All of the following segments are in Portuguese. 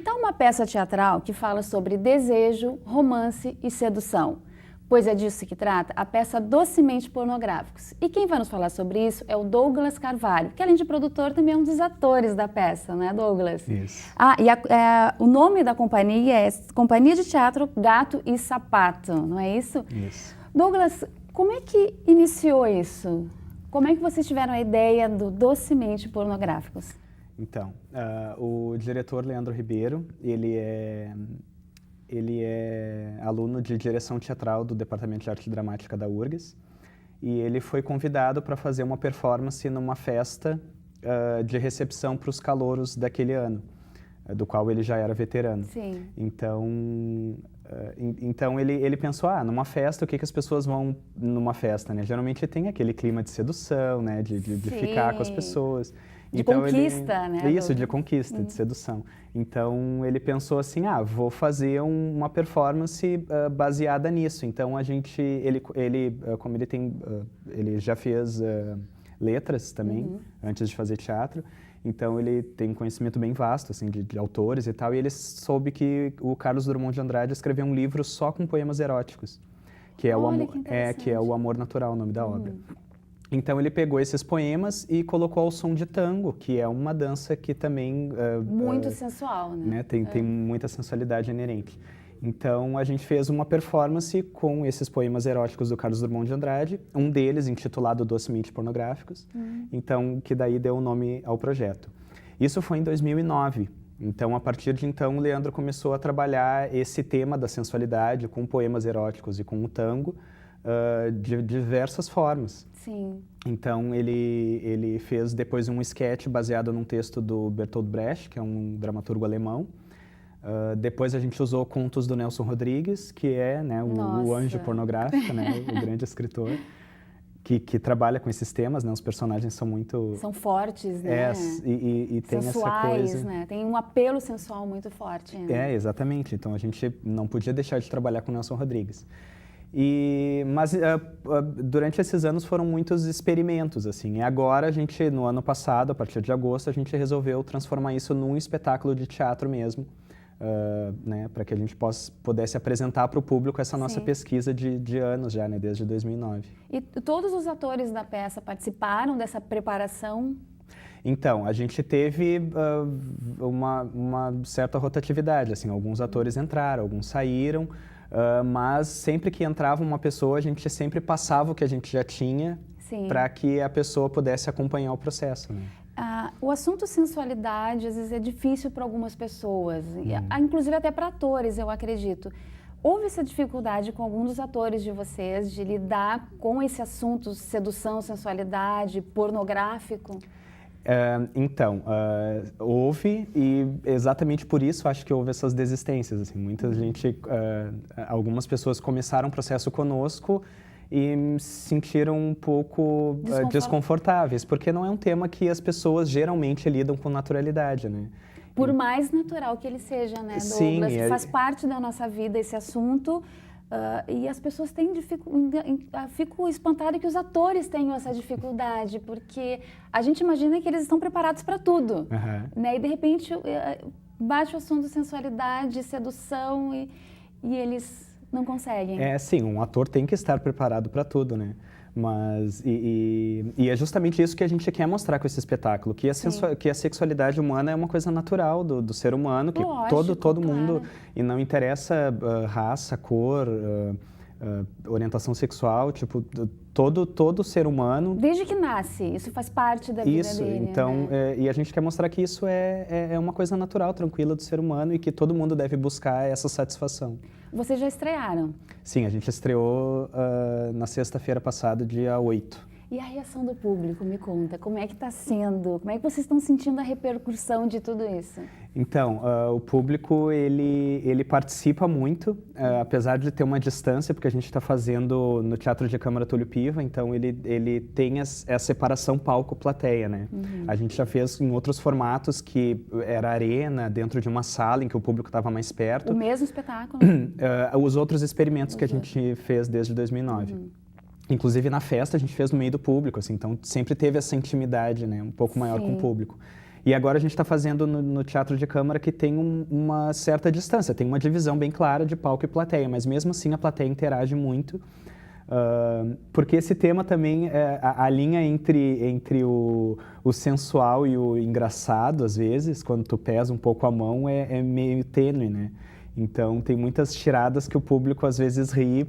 Que tal uma peça teatral que fala sobre desejo, romance e sedução? Pois é disso que trata a peça Docemente Pornográficos. E quem vai nos falar sobre isso é o Douglas Carvalho, que além de produtor também é um dos atores da peça, né, Douglas? Isso. O nome da companhia é Companhia de Teatro Gato e Sapato, não é isso? Isso. Douglas, como é que iniciou isso? Como é que vocês tiveram a ideia do Docemente Pornográficos? Então, o diretor Leandro Ribeiro, ele é aluno de direção teatral do Departamento de Arte Dramática da URGS e ele foi convidado para fazer uma performance numa festa de recepção para os calouros daquele ano, do qual ele já era veterano. Sim. Então ele pensou, numa festa, o que as pessoas vão numa festa, né? Geralmente tem aquele clima de sedução, né? De ficar com as pessoas. De conquista, né? Isso, de conquista, de sedução. Então, ele pensou assim, vou fazer uma performance baseada nisso. Então, como ele já fez letras também, antes de fazer teatro. Então, ele tem um conhecimento bem vasto, assim, de autores e tal. E ele soube que o Carlos Drummond de Andrade escreveu um livro só com poemas eróticos. Que é o Amor Natural, o nome da obra. Então, ele pegou esses poemas e colocou ao som de tango, que é uma dança que também... muito sensual, né? Tem muita sensualidade inerente. Então, a gente fez uma performance com esses poemas eróticos do Carlos Drummond de Andrade, um deles intitulado Docemente Pornográficos, então, que daí deu o nome ao projeto. Isso foi em 2009. Então, a partir de então, o Leandro começou a trabalhar esse tema da sensualidade com poemas eróticos e com o tango, de diversas formas. Sim. Então, ele fez depois um esquete baseado num texto do Bertolt Brecht, que é um dramaturgo alemão. Depois a gente usou contos do Nelson Rodrigues, que é, né, o anjo pornográfico, né, o grande escritor, que trabalha com esses temas, né, os personagens são muito... São fortes, né? E tem essa coisa... né? Tem um apelo sensual muito forte. Né? Exatamente. Então, a gente não podia deixar de trabalhar com o Nelson Rodrigues. Mas durante esses anos foram muitos experimentos, assim. E agora a gente, no ano passado, a partir de agosto, a gente resolveu transformar isso num espetáculo de teatro mesmo, né, para que a gente pudesse apresentar para o público essa nossa pesquisa de anos já, né, desde 2009. E todos os atores da peça participaram dessa preparação? Então, a gente teve uma certa rotatividade, assim, alguns atores entraram, alguns saíram, mas sempre que entrava uma pessoa, a gente sempre passava o que a gente já tinha para que a pessoa pudesse acompanhar o processo, né? O assunto sensualidade, às vezes, é difícil para algumas pessoas, inclusive até para atores, eu acredito. Houve essa dificuldade com alguns dos atores de vocês de lidar com esse assunto, sedução, sensualidade, pornográfico? Então, houve e exatamente por isso acho que houve essas desistências. Assim, algumas pessoas começaram o processo conosco e se sentiram um pouco desconfortáveis, porque não é um tema que as pessoas geralmente lidam com naturalidade, né? Por mais natural que ele seja, né, Douglas? Sim, faz parte da nossa vida esse assunto. E as pessoas têm dificuldade, fico espantada que os atores tenham essa dificuldade, porque a gente imagina que eles estão preparados para tudo, né? E de repente bate o assunto de sensualidade, sedução e eles não conseguem. Sim, um ator tem que estar preparado para tudo, né? Mas, é justamente isso que a gente quer mostrar com esse espetáculo, que a sexualidade humana é uma coisa natural do ser humano, que lógico, todo mundo, e não interessa raça, cor, orientação sexual, tipo, todo ser humano... Desde que nasce, isso faz parte da vida dele. Então, né? E a gente quer mostrar que isso é uma coisa natural, tranquila do ser humano e que todo mundo deve buscar essa satisfação. Vocês já estrearam? Sim, a gente estreou na sexta-feira passada, dia 8. E a reação do público, me conta, como é que está sendo? Como é que vocês estão sentindo a repercussão de tudo isso? Então, o público, ele participa muito, apesar de ter uma distância, porque a gente está fazendo no Teatro de Câmara Túlio Piva, então ele tem a separação palco-plateia, né? A gente já fez em outros formatos, que era arena, dentro de uma sala em que o público estava mais perto. O mesmo espetáculo? Os outros experimentos que a gente fez desde 2009. Inclusive, na festa, a gente fez no meio do público, assim, então sempre teve essa intimidade, né, um pouco maior com o público. E agora a gente está fazendo no Teatro de Câmara, que tem uma certa distância, tem uma divisão bem clara de palco e plateia, mas mesmo assim a plateia interage muito, porque esse tema também, a linha entre o sensual e o engraçado, às vezes, quando tu pesa um pouco a mão, é meio tênue, né? Então tem muitas tiradas que o público às vezes ri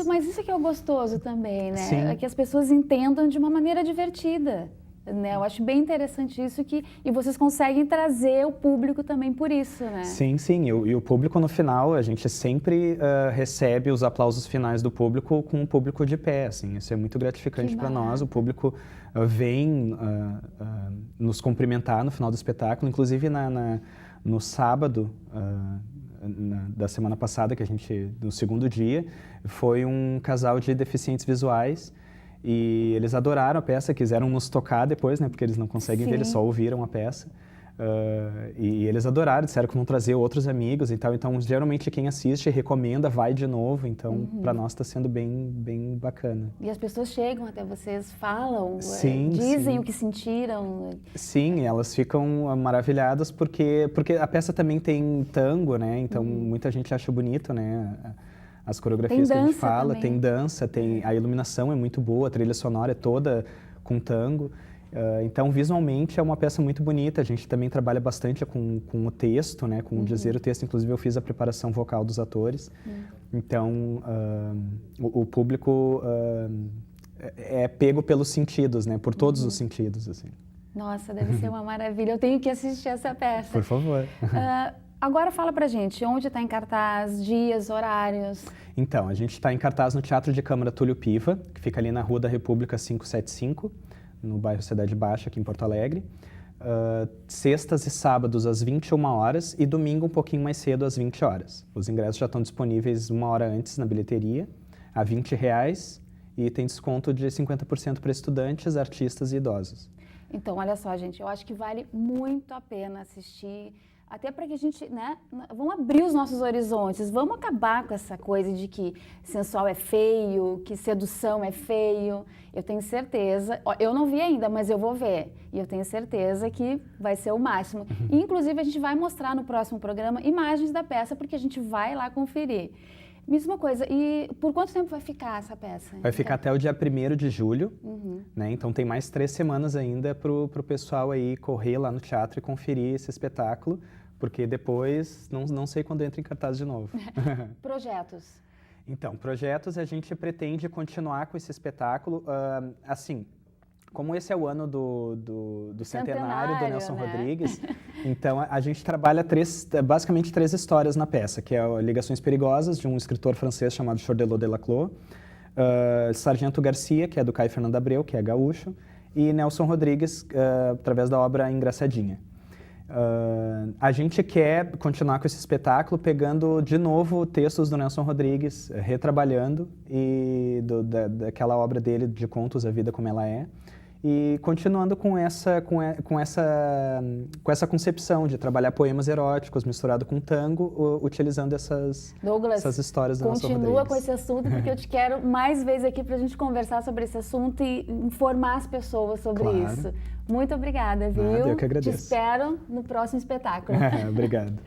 Mas isso que é o gostoso também, né? Sim. É que as pessoas entendam de uma maneira divertida, né? Eu acho bem interessante isso e vocês conseguem trazer o público também por isso, né? Sim, sim. E o público no final, a gente sempre recebe os aplausos finais do público com o público de pé, assim. Isso é muito gratificante para nós. O público vem nos cumprimentar no final do espetáculo, inclusive no sábado da semana passada, no segundo dia, foi um casal de deficientes visuais e eles adoraram a peça, quiseram nos tocar depois, né, porque eles não conseguem ver, eles só ouviram a peça. E eles adoraram, disseram que vão trazer outros amigos e tal. Então, geralmente, quem assiste recomenda, vai de novo. Então, para nós está sendo bem, bem bacana. E as pessoas chegam até vocês, falam, sim, dizem sim. o que sentiram. Sim, elas ficam maravilhadas porque a peça também tem tango, né? Então, muita gente acha bonito, né? As coreografias que a gente fala. Também. Tem dança, a iluminação é muito boa, a trilha sonora é toda com tango. Então, visualmente, é uma peça muito bonita. A gente também trabalha bastante com o texto, né? Com dizer o texto. Inclusive, eu fiz a preparação vocal dos atores. Então, o público é pego pelos sentidos, né? Por todos os sentidos, assim. Nossa, deve ser uma maravilha. Eu tenho que assistir essa peça. Por favor. Agora fala pra gente, onde está em cartaz, dias, horários? Então, a gente está em cartaz no Teatro de Câmara Túlio Piva, que fica ali na Rua da República 575. No bairro Cidade Baixa, aqui em Porto Alegre. Sextas e sábados às 21 horas e domingo um pouquinho mais cedo às 20 horas. Os ingressos já estão disponíveis uma hora antes na bilheteria, a R$20, e tem desconto de 50% para estudantes, artistas e idosos. Então, olha só, gente, eu acho que vale muito a pena assistir, até para que a gente, né, vamos abrir os nossos horizontes, vamos acabar com essa coisa de que sensual é feio, que sedução é feio. Eu tenho certeza, eu não vi ainda, mas eu vou ver, e eu tenho certeza que vai ser o máximo. E, inclusive, a gente vai mostrar no próximo programa imagens da peça, porque a gente vai lá conferir. Mesma coisa, e por quanto tempo vai ficar essa peça? Vai ficar até o dia 1º de julho, né? Então tem mais 3 semanas ainda pro pessoal aí correr lá no teatro e conferir esse espetáculo, porque depois não sei quando entra em cartaz de novo. Projetos? Então, projetos, a gente pretende continuar com esse espetáculo, assim, como esse é o ano do centenário do Nelson Rodrigues, então a gente trabalha basicamente 3 histórias na peça, que é Ligações Perigosas, de um escritor francês chamado Chordelot de Laclos, Sargento Garcia, que é do Caio Fernando Abreu, que é gaúcho, e Nelson Rodrigues, através da obra Engraçadinha. A gente quer continuar com esse espetáculo pegando de novo textos do Nelson Rodrigues, retrabalhando daquela obra dele de contos, A Vida Como Ela É, e continuando com essa concepção de trabalhar poemas eróticos misturado com tango, utilizando essas histórias do Nelson Rodrigues. Continua com esse assunto, porque eu te quero mais vezes aqui para a gente conversar sobre esse assunto e informar as pessoas sobre isso. Muito obrigada, viu? Eu que agradeço. Te espero no próximo espetáculo. Obrigado.